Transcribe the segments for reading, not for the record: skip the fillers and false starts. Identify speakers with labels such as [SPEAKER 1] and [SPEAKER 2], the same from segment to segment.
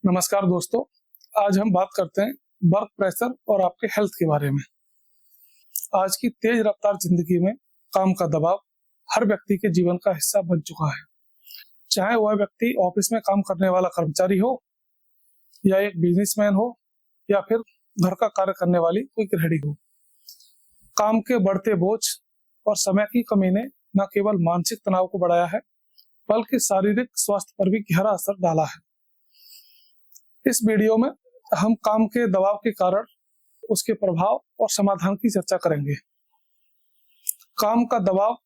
[SPEAKER 1] नमस्कार दोस्तों, आज हम बात करते हैं वर्क प्रेशर और आपके हेल्थ के बारे में। आज की तेज रफ्तार जिंदगी में काम का दबाव हर व्यक्ति के जीवन का हिस्सा बन चुका है। चाहे वह व्यक्ति ऑफिस में काम करने वाला कर्मचारी हो या एक बिजनेसमैन हो या फिर घर का कार्य करने वाली कोई गृहिणी हो। काम के बढ़ते बोझ और समय की कमी ने न केवल मानसिक तनाव को बढ़ाया है बल्कि शारीरिक स्वास्थ्य पर भी गहरा असर डाला है। इस वीडियो में हम काम के दबाव के कारण, उसके प्रभाव और समाधान की चर्चा करेंगे। काम का दबाव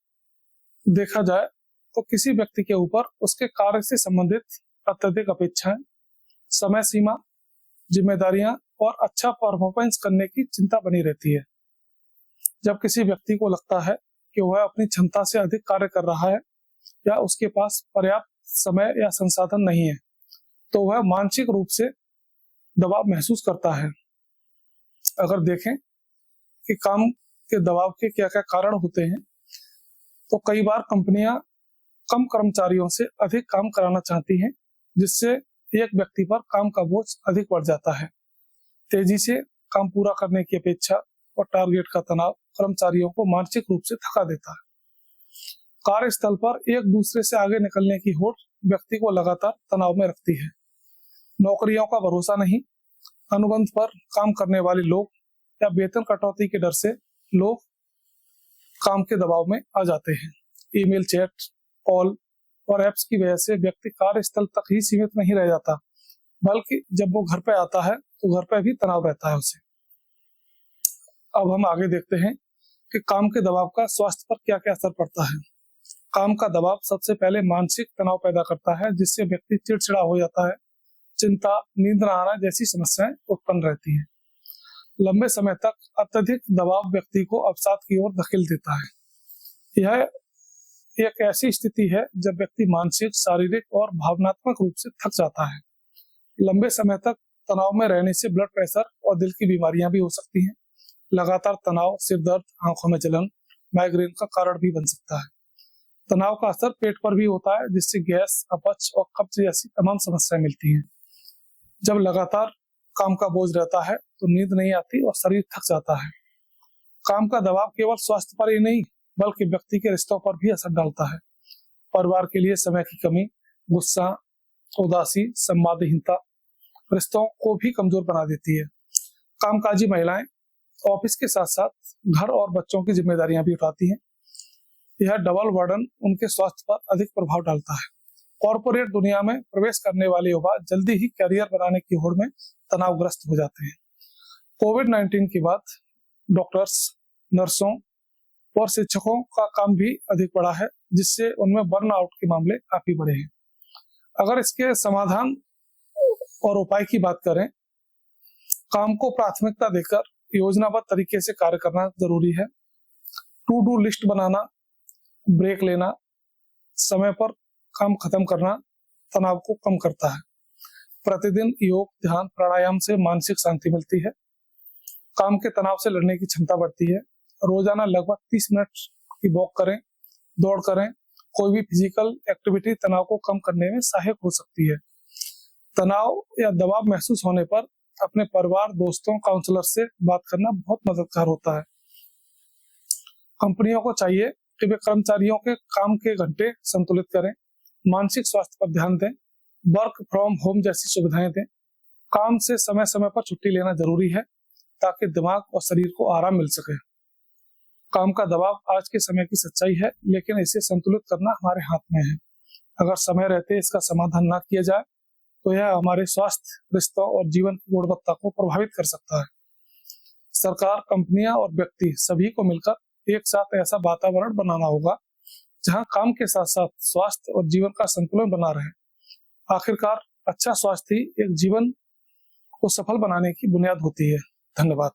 [SPEAKER 1] देखा जाए तो किसी व्यक्ति के ऊपर उसके कार्य से संबंधित अत्यधिक अपेक्षाएं, समय सीमा, जिम्मेदारियां और अच्छा परफॉर्मेंस करने की चिंता बनी रहती है। जब किसी व्यक्ति को लगता है कि वह अपनी क्षमता से अधिक कार्य कर रहा है या उसके पास पर्याप्त समय या संसाधन नहीं है, तो वह मानसिक रूप से दबाव महसूस करता है। अगर देखें कि काम के दबाव के क्या क्या कारण होते हैं, तो कई बार कंपनियां कम कर्मचारियों से अधिक काम कराना चाहती हैं, जिससे एक व्यक्ति पर काम का बोझ अधिक बढ़ जाता है। तेजी से काम पूरा करने की अपेक्षा और टारगेट का तनाव कर्मचारियों को मानसिक रूप से थका देता है। कार्यस्थल पर एक दूसरे से आगे निकलने की होड़ व्यक्ति को लगातार तनाव में रखती है। नौकरियों का भरोसा नहीं, अनुबंध पर काम करने वाले लोग या वेतन कटौती के डर से लोग काम के दबाव में आ जाते हैं। ईमेल, चैट, कॉल और ऐप्स की वजह से व्यक्ति कार्यस्थल तक ही सीमित नहीं रह जाता, बल्कि जब वो घर पे आता है तो घर पे भी तनाव रहता है उसे। अब हम आगे देखते हैं कि काम के दबाव का स्वास्थ्य पर क्या क्या असर पड़ता है। काम का दबाव सबसे पहले मानसिक तनाव पैदा करता है, जिससे व्यक्ति चिड़चिड़ा हो जाता है, चिंता, नींद न आना जैसी समस्याएं उत्पन्न रहती हैं। लंबे समय तक अत्यधिक दबाव व्यक्ति को अवसाद की ओर धकेल देता है। यह एक ऐसी स्थिति है जब व्यक्ति मानसिक, शारीरिक और भावनात्मक रूप से थक जाता है। लंबे समय तक तनाव में रहने से ब्लड प्रेशर और दिल की बीमारियां भी हो सकती हैं। लगातार तनाव सिर दर्द, आंखों में जलन, माइग्रेन का कारण भी बन सकता है। तनाव का असर पेट पर भी होता है, जिससे गैस, अपच और कब्ज जैसी तमाम समस्याएं मिलती हैं। जब लगातार काम का बोझ रहता है तो नींद नहीं आती और शरीर थक जाता है। काम का दबाव केवल स्वास्थ्य पर ही नहीं बल्कि व्यक्ति के रिश्तों पर भी असर डालता है। परिवार के लिए समय की कमी, गुस्सा, उदासी, संवादहीनता रिश्तों को भी कमजोर बना देती है। कामकाजी महिलाएं ऑफिस के साथ साथ घर और बच्चों की जिम्मेदारियां भी उठाती हैं। यह डबल बर्डन उनके स्वास्थ्य पर अधिक प्रभाव डालता है। कॉर्पोरेट दुनिया में प्रवेश करने वाले युवा जल्दी ही करियर बनाने की होड़ में तनावग्रस्त हो जाते हैं। कोविड-19 के बाद डॉक्टर्स, नर्सों और शिक्षकों का काम भी अधिक बढ़ा है, जिससे उनमें बर्नआउट के मामले काफी बढ़े हैं। अगर इसके समाधान और उपाय की बात करें, काम को प्राथमिकता देकर योजनाबद्ध तरीके से कार्य करना जरूरी है। टू डू लिस्ट बनाना, ब्रेक लेना, समय पर काम खत्म करना तनाव को कम करता है। प्रतिदिन योग, ध्यान, प्राणायाम से मानसिक शांति मिलती है। काम के तनाव से लड़ने की क्षमता बढ़ती है। रोजाना लगभग 30 मिनट की वॉक करें, दौड़ करें, कोई भी फिजिकल एक्टिविटी तनाव को कम करने में सहायक हो सकती है। तनाव या दबाव महसूस होने पर अपने परिवार, दोस्तों, काउंसलर से बात करना बहुत मददगार होता है। कंपनियों को चाहिए कि वे कर्मचारियों के काम के घंटे संतुलित करें, मानसिक स्वास्थ्य पर ध्यान दें, वर्क फ्रॉम होम जैसी सुविधाएं दें। काम से समय समय पर छुट्टी लेना जरूरी है ताकि दिमाग और शरीर को आराम मिल सके। काम का दबाव आज के समय की सच्चाई है, लेकिन इसे संतुलित करना हमारे हाथ में है। अगर समय रहते इसका समाधान न किया जाए तो यह हमारे स्वास्थ्य, रिश्तों और जीवन की गुणवत्ता को प्रभावित कर सकता है। सरकार, कंपनियां और व्यक्ति सभी को मिलकर एक साथ ऐसा वातावरण बनाना होगा जहां काम के साथ साथ स्वास्थ्य और जीवन का संतुलन बना रहे। आखिरकार अच्छा स्वास्थ्य ही एक जीवन को सफल बनाने की बुनियाद होती है। धन्यवाद।